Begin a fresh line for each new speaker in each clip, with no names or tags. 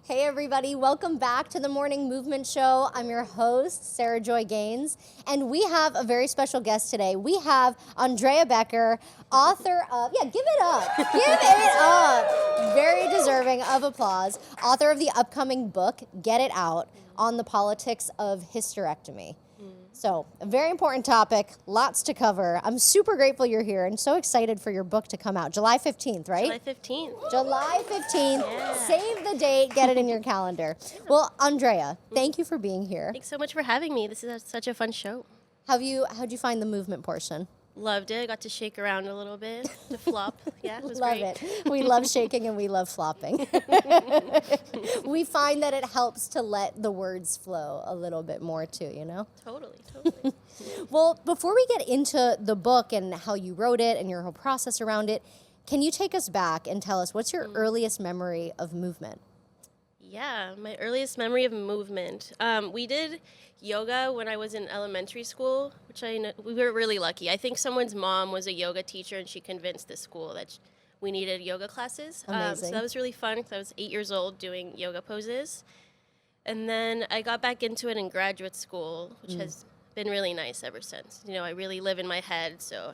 Hey everybody, welcome back to the Morning Movement Show. I'm your host, Sarah Joy Gaines, and we have a very special guest today. We have Andréa Becker, author of, give it up, very deserving of applause, author of the upcoming book, Get It Out, on the Politics of Hysterectomy. So, a very important topic, lots to cover. I'm super grateful you're here and so excited for your book to come out. July 15th, right?
July 15th.
July 15th.
Yeah.
Save the date, get it in your calendar. Well, Andréa, thank you for being here.
Thanks so much for having me. This is such a fun show.
How'd you find the movement portion?
Loved it. Got to shake around a little bit, to flop. Yeah, it was
Love
great.
it. We love shaking and we love flopping. We find that it helps to let the words flow a little bit more too, you know?
Totally.
Well, before we get into the book and how you wrote it and your whole process around it, can you take us back and tell us what's your earliest memory of movement?
Yeah, my earliest memory of movement. We did yoga when I was in elementary school, which we were really lucky. I think someone's mom was a yoga teacher, and she convinced the school that we needed yoga classes.
Amazing.
So that was really fun because I was 8 years old doing yoga poses. And then I got back into it in graduate school, which has been really nice ever since. You know, I really live in my head, so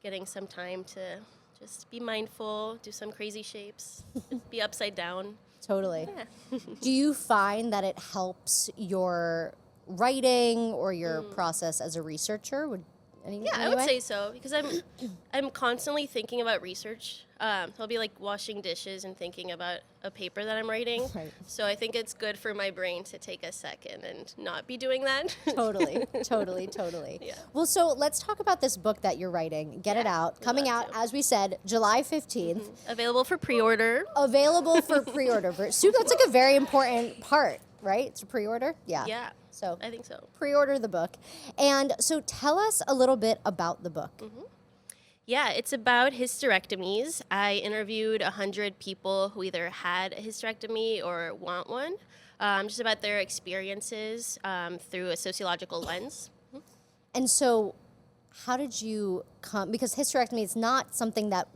getting some time to just be mindful, do some crazy shapes, be upside down.
Totally.
Yeah.
Do you find that it helps your writing or your process as a researcher?
I would say so, because I'm constantly thinking about research. I'll be like washing dishes and thinking about a paper that I'm writing.
Right.
So I think it's good for my brain to take a second and not be doing that.
Totally.
Yeah.
Well, so let's talk about this book that you're writing, Get It Out, coming out, as we said, July 15th.
Available for pre-order.
Available for pre-order. Sue, that's like a very important part, right? It's a pre-order?
Yeah,
So
I think so.
pre-order the book. And so tell us a little bit about the book.
Yeah, it's about hysterectomies. I interviewed 100 people who either had a hysterectomy or want one, just about their experiences through a sociological lens.
And so how did you come, because hysterectomy is not something that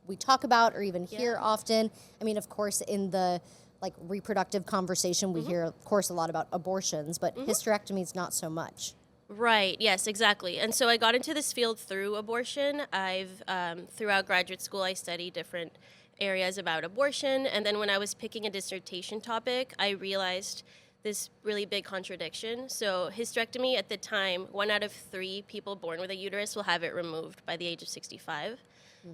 we talk about or even hear often. I mean, of course, in the like reproductive conversation, we hear, of course, a lot about abortions, but hysterectomy is not so much.
Right. Yes, exactly. And so I got into this field through abortion. Throughout graduate school, I studied different areas about abortion. And then when I was picking a dissertation topic, I realized this really big contradiction. So hysterectomy at the time, 1 out of 3 people born with a uterus will have it removed by the age of 65.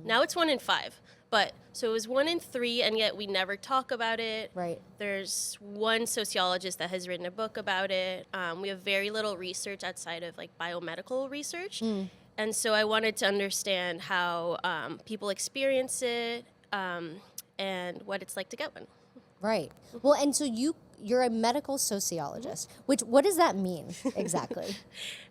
Now it's 1 in 5. But so it was 1 in 3, and yet we never talk about it.
Right.
There's one sociologist that has written a book about it. We have very little research outside of like biomedical research. And so I wanted to understand how people experience it and what it's like to get one.
Right. Well, and so you're a medical sociologist, what does that mean exactly?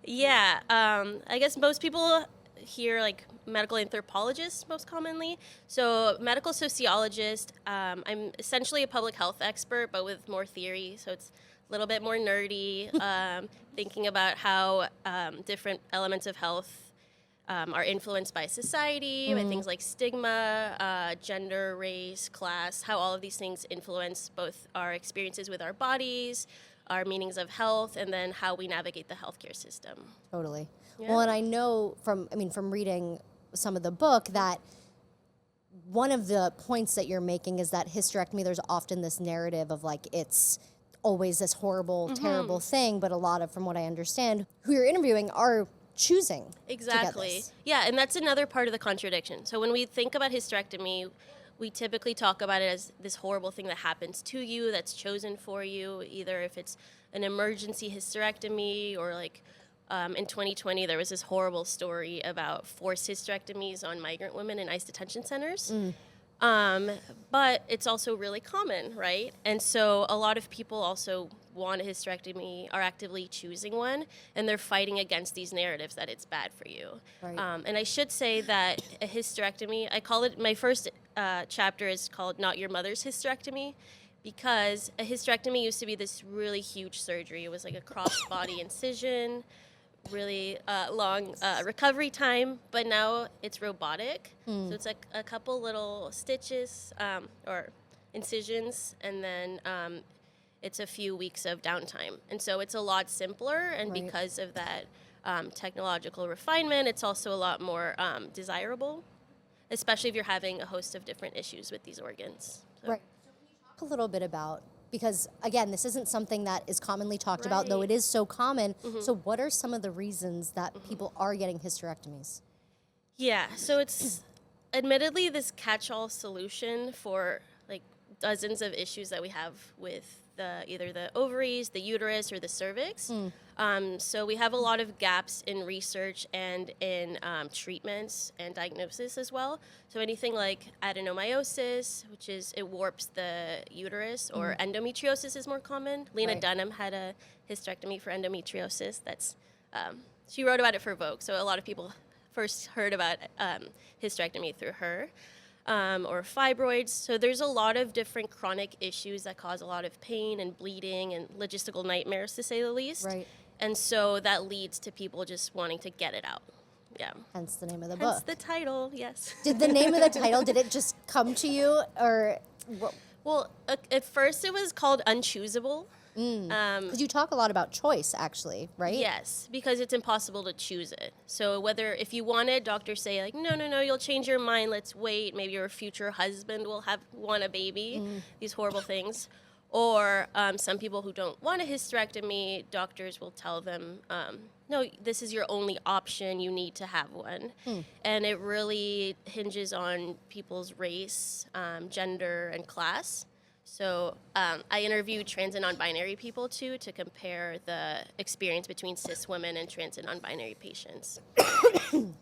Yeah, I guess most people hear like medical anthropologist most commonly. So medical sociologist, I'm essentially a public health expert, but with more theory. So it's a little bit more nerdy, thinking about how different elements of health are influenced by society, by things like stigma, gender, race, class, how all of these things influence both our experiences with our bodies, our meanings of health, and then how we navigate the healthcare system.
Totally.
Yeah.
Well, and I know from reading some of the book that one of the points that you're making is that hysterectomy, there's often this narrative of like it's always this horrible, terrible thing, but a lot of, from what I understand, who you're interviewing are choosing
Exactly.
to get this.
Yeah, and that's another part of the contradiction. So when we think about hysterectomy, we typically talk about it as this horrible thing that happens to you, that's chosen for you, either if it's an emergency hysterectomy or like in 2020, there was this horrible story about forced hysterectomies on migrant women in ICE detention centers. But it's also really common, right? And so a lot of people also want a hysterectomy, are actively choosing one, and they're fighting against these narratives that it's bad for you.
Right.
And I should say that a hysterectomy, I call it, my first chapter is called Not Your Mother's Hysterectomy, because a hysterectomy used to be this really huge surgery. It was like a cross-body incision, really long recovery time, but now it's robotic. So it's like a couple little stitches or incisions, and then it's a few weeks of downtime. And so it's a lot simpler, and
Right.
because of that technological refinement, it's also a lot more desirable, especially if you're having a host of different issues with these organs. So.
Right. So can you talk a little bit about, because again, this isn't something that is commonly talked about, though
Right.
it is so common. So what are some of the reasons that people are getting hysterectomies?
Yeah, so it's admittedly this catch-all solution for like dozens of issues that we have with either the ovaries, the uterus, or the cervix. So we have a lot of gaps in research and in treatments and diagnosis as well. So anything like adenomyosis, which is it warps the uterus, or endometriosis is more common. Lena
Right.
Dunham had a hysterectomy for endometriosis. She wrote about it for Vogue, so a lot of people first heard about hysterectomy through her. Or fibroids. So there's a lot of different chronic issues that cause a lot of pain and bleeding and logistical nightmares, to say the least.
Right.
And so that leads to people just wanting to get it out. Yeah.
Hence the name of the
Hence
book.
the title, yes.
Did the name of the title, did it just come to you, or what?
Well, at first it was called Unchoosable.
Because you talk a lot about choice, actually, right?
Yes, because it's impossible to choose it. So if you want it, doctors say like, no, you'll change your mind. Let's wait. Maybe your future husband will want a baby. These horrible things. Or some people who don't want a hysterectomy, doctors will tell them, no, this is your only option. You need to have one. And it really hinges on people's race, gender, and class. So I interviewed trans and non-binary people, too, to compare the experience between cis women and trans and non-binary patients.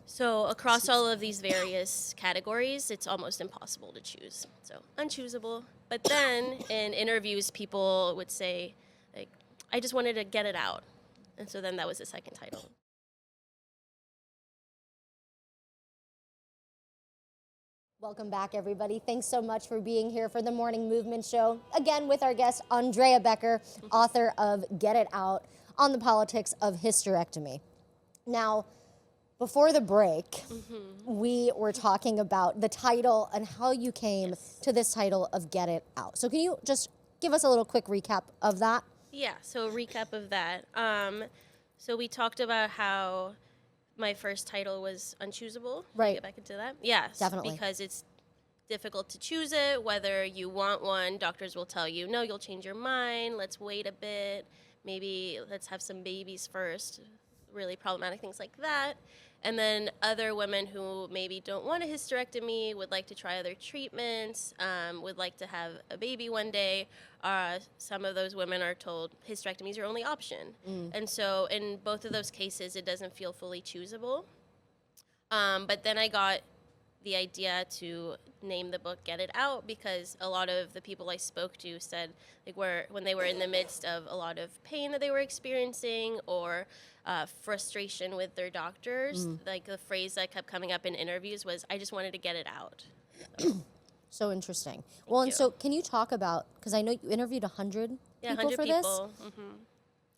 So across all of these various categories, it's almost impossible to choose. So unchoosable. But then in interviews, people would say, like, I just wanted to get it out. And so then that was the second title.
Welcome back, everybody. Thanks so much for being here for the Morning Movement Show. Again, with our guest, Andréa Becker, author of Get It Out on the Politics of Hysterectomy. Now, before the break, we were talking about the title and how you came to this title of Get It Out. So can you just give us a little quick recap of that?
Yeah, so a recap of that. So we talked about how my first title was Unchoosable.
Right.
Get back into that? Yes.
Definitely.
Because it's difficult to choose it, whether you want one. Doctors will tell you, no, you'll change your mind. Let's wait a bit. Maybe let's have some babies first. Really problematic things like that. And then other women who maybe don't want a hysterectomy, would like to try other treatments, would like to have a baby one day. Some of those women are told hysterectomy is your only option. And so in both of those cases, it doesn't feel fully choosable. But then I got the idea to name the book Get It Out, because a lot of the people I spoke to said, like, when they were in the midst of a lot of pain that they were experiencing, or frustration with their doctors, like the phrase that kept coming up in interviews was, I just wanted to get it out.
So interesting. Well, and
you.
so can you talk about, because I know you interviewed 100
Yeah,
people
100
for
people.
this.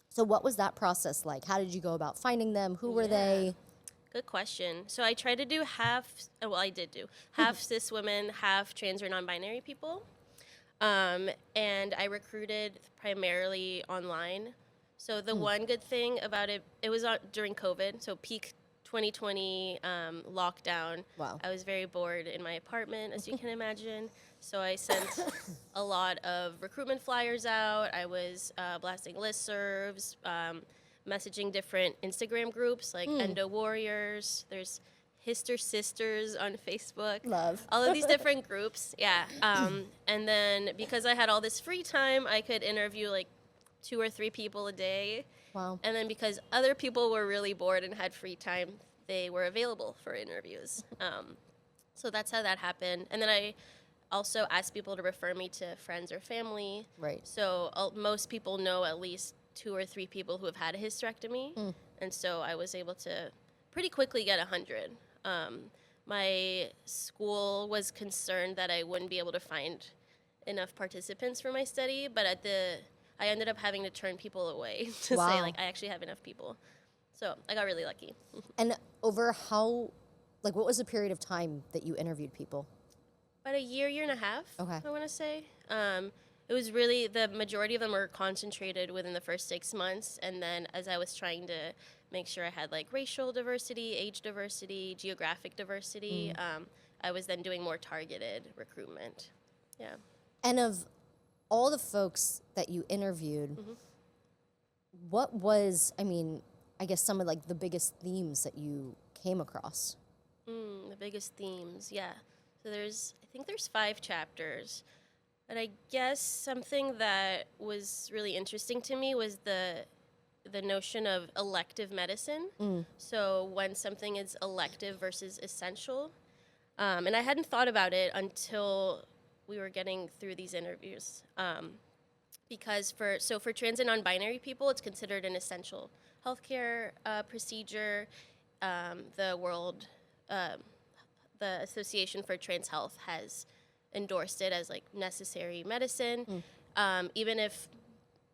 So what was that process like? How did you go about finding them? Who were they?
Good question. So I tried to do I did do half cis women, half trans or non-binary people. And I recruited primarily online. So the one good thing about it was during COVID, so peak 2020 lockdown.
Wow.
I was very bored in my apartment, as you can imagine. So I sent a lot of recruitment flyers out. I was blasting listservs, messaging different Instagram groups like Endo Warriors. There's Hister Sisters on Facebook.
Love.
All of these different groups, yeah. And then because I had all this free time, I could interview like 2 or 3 people a day.
Wow.
And then because other people were really bored and had free time, they were available for interviews. So that's how that happened. And then I also asked people to refer me to friends or family.
Right.
So most people know at least 2 or 3 people who have had a hysterectomy. And so I was able to pretty quickly get 100. My school was concerned that I wouldn't be able to find enough participants for my study, but I ended up having to turn people away to say,
Wow.
like, I actually have enough people. So I got really lucky.
And over what was the period of time that you interviewed people?
about a year and a half,
Okay.
I want to say. It was really, the majority of them were concentrated within the first 6 months. And then as I was trying to make sure I had like racial diversity, age diversity, geographic diversity, I was then doing more targeted recruitment. Yeah.
And of all the folks that you interviewed, what was, I mean, I guess some of like the biggest themes that you came across?
The biggest themes, yeah. So I think there's 5 chapters. But I guess something that was really interesting to me was the notion of elective medicine. So when something is elective versus essential. And I hadn't thought about it until we were getting through these interviews. Because for trans and non-binary people, it's considered an essential healthcare procedure. The Association for Trans Health has endorsed it as like necessary medicine, even if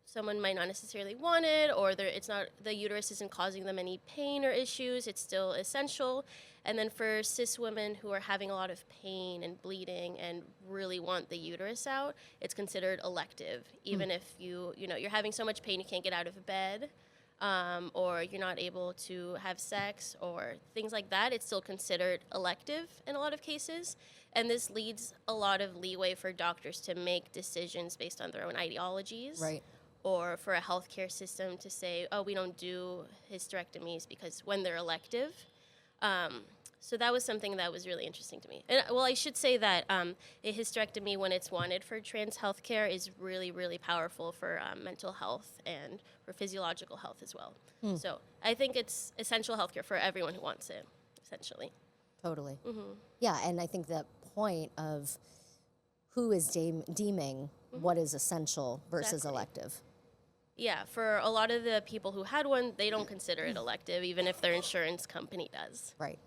someone might not necessarily want it, or the uterus isn't causing them any pain or issues, it's still essential. And then for cis women who are having a lot of pain and bleeding and really want the uterus out, it's considered elective, even if you're having so much pain you can't get out of bed, or you're not able to have sex or things like that. It's still considered elective in a lot of cases. And this leaves a lot of leeway for doctors to make decisions based on their own ideologies.
Right.
Or for a healthcare system to say, oh, we don't do hysterectomies because when they're elective. So that was something that was really interesting to me. And, well, I should say that a hysterectomy, when it's wanted for trans healthcare, is really, really powerful for mental health and for physiological health as well. So I think it's essential healthcare for everyone who wants it, essentially.
Totally. Yeah, and I think the point of who is deeming what is essential versus
Exactly.
elective.
Yeah, for a lot of the people who had one, they don't consider it elective, even if their insurance company does.
Right.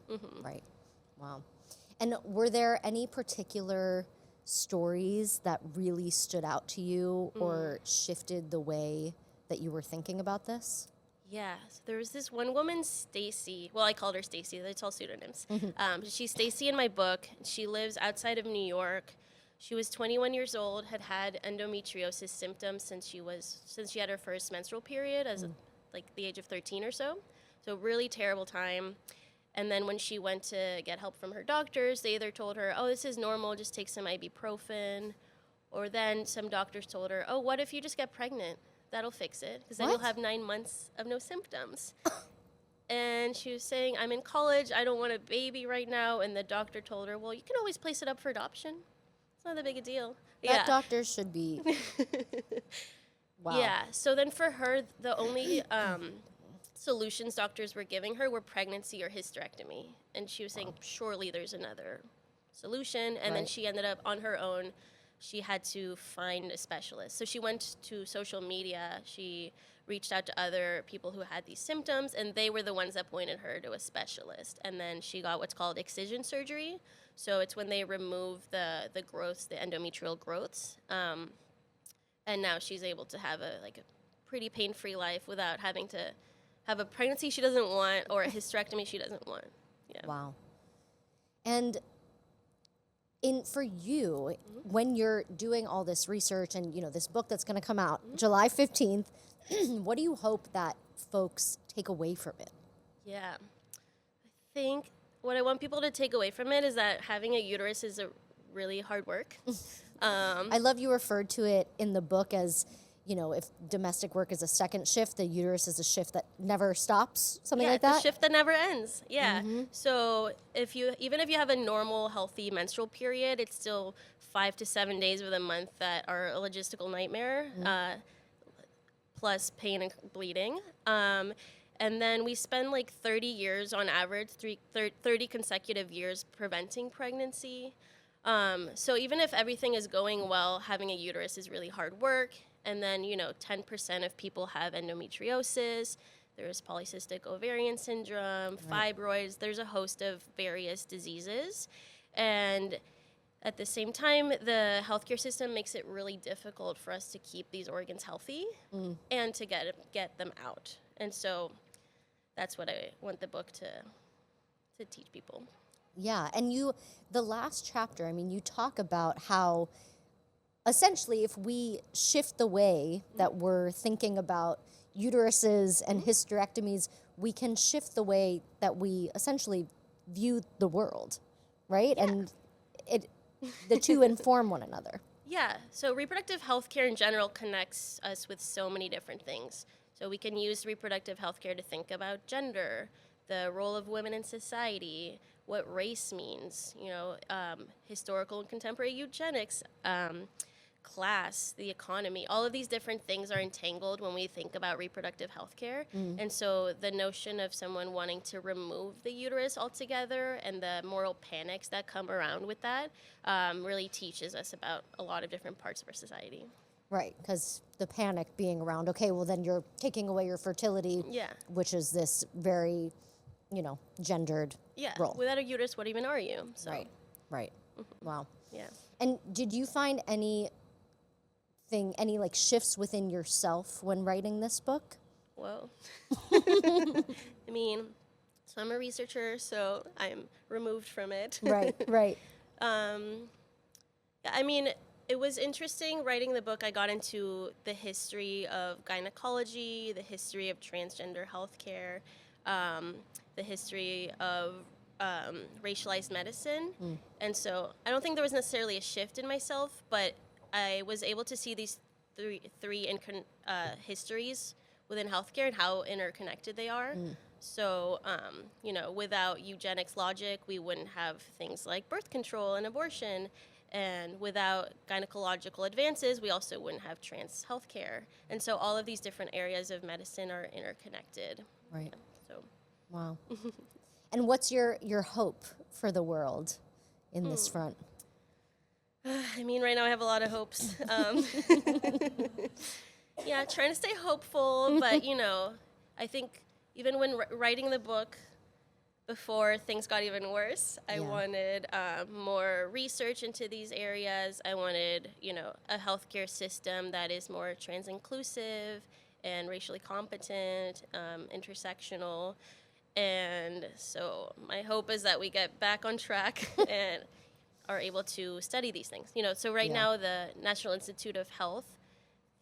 Right. Wow. And were there any particular stories that really stood out to you or shifted the way that you were thinking about this?
Yeah, so there was this one woman, Stacy. Well, I called her Stacy. That's all pseudonyms. She's Stacy in my book. She lives outside of New York. She was 21 years old, had endometriosis symptoms since she had her first menstrual period, like the age of 13 or so. So really terrible time. And then when she went to get help from her doctors, they either told her, oh, this is normal, just take some ibuprofen. Or then some doctors told her, oh, what if you just get pregnant? That'll fix it, because then you'll have 9 months of no symptoms. And she was saying, I'm in college, I don't want a baby right now. And the doctor told her, well, you can always place it up for adoption. It's not that big a deal.
That doctor should be... Wow.
Yeah, so then for her, the only solutions doctors were giving her were pregnancy or hysterectomy. And she was saying, surely there's another solution. And then she ended up on her own. She had to find a specialist. So she went to social media. She reached out to other people who had these symptoms, and they were the ones that pointed her to a specialist. And then she got what's called excision surgery. So it's when they remove the growths, the endometrial growths. And now she's able to have a pretty pain-free life without having to have a pregnancy she doesn't want or a hysterectomy she doesn't want. Yeah.
Wow. And for you, when you're doing all this research and, this book that's going to come out July 15th, what do you hope that folks take away from it?
Yeah. I think what I want people to take away from it is that having a uterus is a really hard work.
I love you referred to it in the book as, if domestic work is a second shift, the uterus is a shift that never stops, something like that?
Yeah, it's a shift that never ends. Yeah. So even if you have a normal, healthy menstrual period, it's still 5 to 7 days of the month that are a logistical nightmare, plus pain and bleeding. And then we spend 30 years on average, 30 consecutive years preventing pregnancy. So even if everything is going well, having a uterus is really hard work. And then, 10% of people have endometriosis. There's polycystic ovarian syndrome, fibroids. There's a host of various diseases. And at the same time, the healthcare system makes it really difficult for us to keep these organs healthy and to get them out. And so that's what I want the book to teach people.
Yeah, and the last chapter, I mean, you talk about how essentially if we shift the way that we're thinking about uteruses and hysterectomies, we can shift the way that we essentially view the world, right?
Yeah.
And the two inform one another.
Yeah, so reproductive health care in general connects us with so many different things. So we can use reproductive health care to think about gender, the role of women in society, what race means, historical and contemporary eugenics, class, the economy. All of these different things are entangled when we think about reproductive health care. And so the notion of someone wanting to remove the uterus altogether and the moral panics that come around with that really teaches us about a lot of different parts of our society.
Right, because the panic being around, okay, well then you're taking away your fertility, which is this very, gendered role.
Without a uterus, what even are you? So.
Right. Wow.
Yeah.
And did you find any like shifts within yourself when writing this book?
Whoa. I mean, so I'm a researcher, so I'm removed from it.
Right.
I mean, it was interesting writing the book. I got into the history of gynecology, the history of transgender healthcare, the history of racialized medicine. And so I don't think there was necessarily a shift in myself, but I was able to see these three histories within healthcare and how interconnected they are. So, without eugenics logic, we wouldn't have things like birth control and abortion. And without gynecological advances, we also wouldn't have trans healthcare. And so all of these different areas of medicine are interconnected.
Right.
So.
Wow. And what's your hope for the world in this front?
I mean, right now I have a lot of hopes. Yeah, trying to stay hopeful, but, I think even when writing the book, before things got even worse, I wanted more research into these areas. I wanted, a healthcare system that is more trans-inclusive and racially competent, intersectional. And so my hope is that we get back on track and are able to study these things. So right now the National Institute of Health,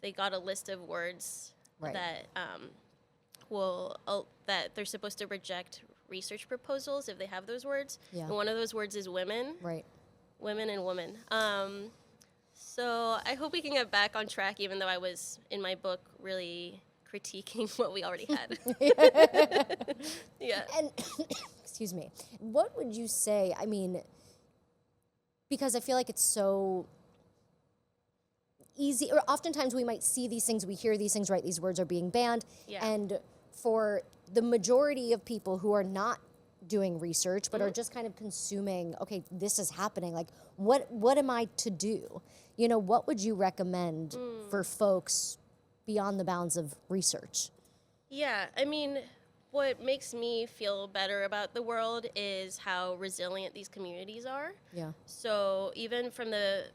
they got a list of words that that they're supposed to reject research proposals if they have those words. And one of those words is women.
Right.
Women and woman. So I hope we can get back on track, even though I was, in my book, really critiquing what we already had.
And, excuse me, what would you say, I mean, because I feel like it's so easy, or oftentimes we might see these things, we hear these things, right, these words are being banned, and for the majority of people who are not doing research but are just kind of consuming, okay, this is happening, like what am I to do? What would you recommend for folks beyond the bounds of research?
Yeah, I mean, what makes me feel better about the world is how resilient these communities are.
Yeah.
So even from the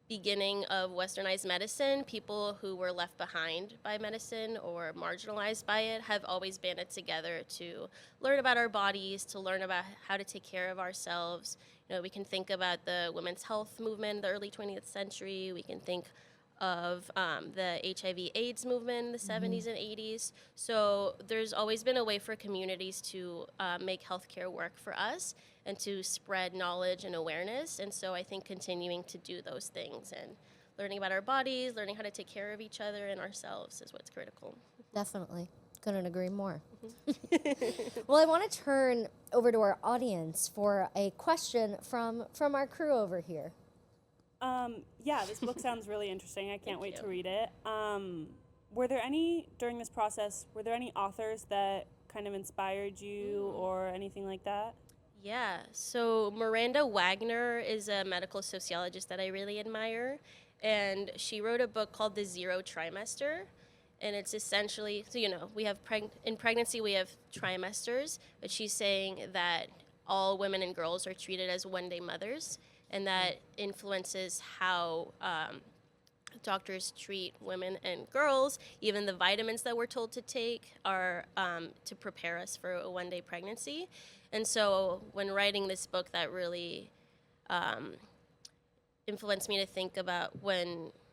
beginning of westernized medicine, people who were left behind by medicine or marginalized by it have always banded together to learn about our bodies, to learn about how to take care of ourselves. We can think about the women's health movement in the early 20th century. We can think of the HIV/AIDS movement in the 70s and 80s. So there's always been a way for communities to make healthcare work for us and to spread knowledge and awareness. And so I think continuing to do those things and learning about our bodies, learning how to take care of each other and ourselves is what's critical.
Definitely. Couldn't agree more. Well, I want to turn over to our audience for a question from our crew over here.
Yeah, this book sounds really interesting. I can't wait to read it. Were there any, during this process, authors that kind of inspired you or anything like that?
Yeah, so Miranda Wagner is a medical sociologist that I really admire, and she wrote a book called The Zero Trimester, and it's essentially, so we have, in pregnancy we have trimesters, but she's saying that all women and girls are treated as one-day mothers, and that influences how doctors treat women and girls. Even the vitamins that we're told to take are to prepare us for a one-day pregnancy. And so when writing this book, that really influenced me to think about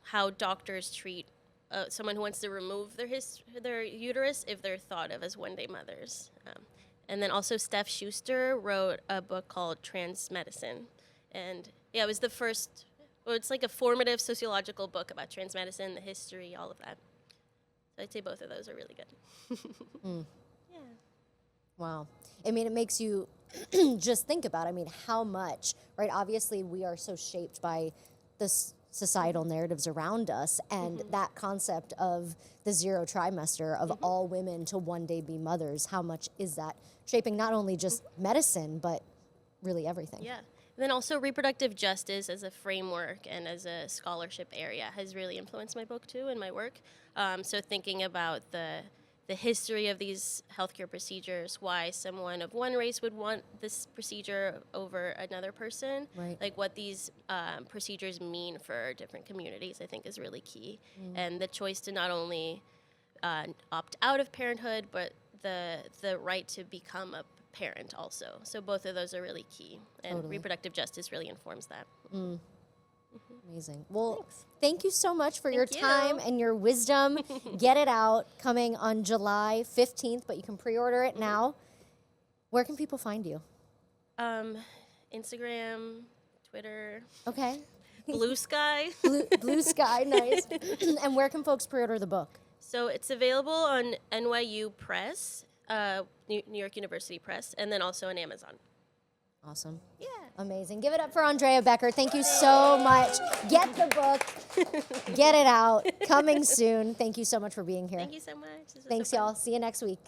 how doctors treat someone who wants to remove their uterus if they're thought of as one-day mothers. And then also Steph Schuster wrote a book called Trans Medicine. And yeah, it was the first, well, it's like a formative sociological book about trans medicine, the history, all of that. So I'd say both of those are really good. Yeah.
Wow. I mean, it makes you just think about, I mean, how much, right? Obviously, we are so shaped by the societal narratives around us, and that concept of the 0 trimester of all women to one day be mothers, how much is that shaping not only just medicine, but really everything?
Yeah. And then also reproductive justice as a framework and as a scholarship area has really influenced my book too and my work. So thinking about the history of these healthcare procedures, why someone of one race would want this procedure over another person,
Right.
like what these procedures mean for different communities, I think is really key. And the choice to not only opt out of parenthood, but the right to become a parent also. So both of those are really key, and
Totally.
reproductive justice really informs that.
Amazing. Well,
Thanks.
thank you so much for your
Thank
time
you.
and your wisdom. Get It Out, coming on July 15th, but you can pre-order it now. Where can people find you?
Instagram, Twitter,
Okay.
Blue Sky.
Blue Sky, nice. And where can folks pre-order the book?
So it's available on NYU Press, New York University Press, and then also on Amazon.
Awesome.
Yeah.
Amazing. Give it up for Andréa Becker. Thank you so much. Get the book. Get It Out. Coming soon. Thank you so much for being here.
Thank you so much. This was so
Thanks,
fun.
y'all. See you next week.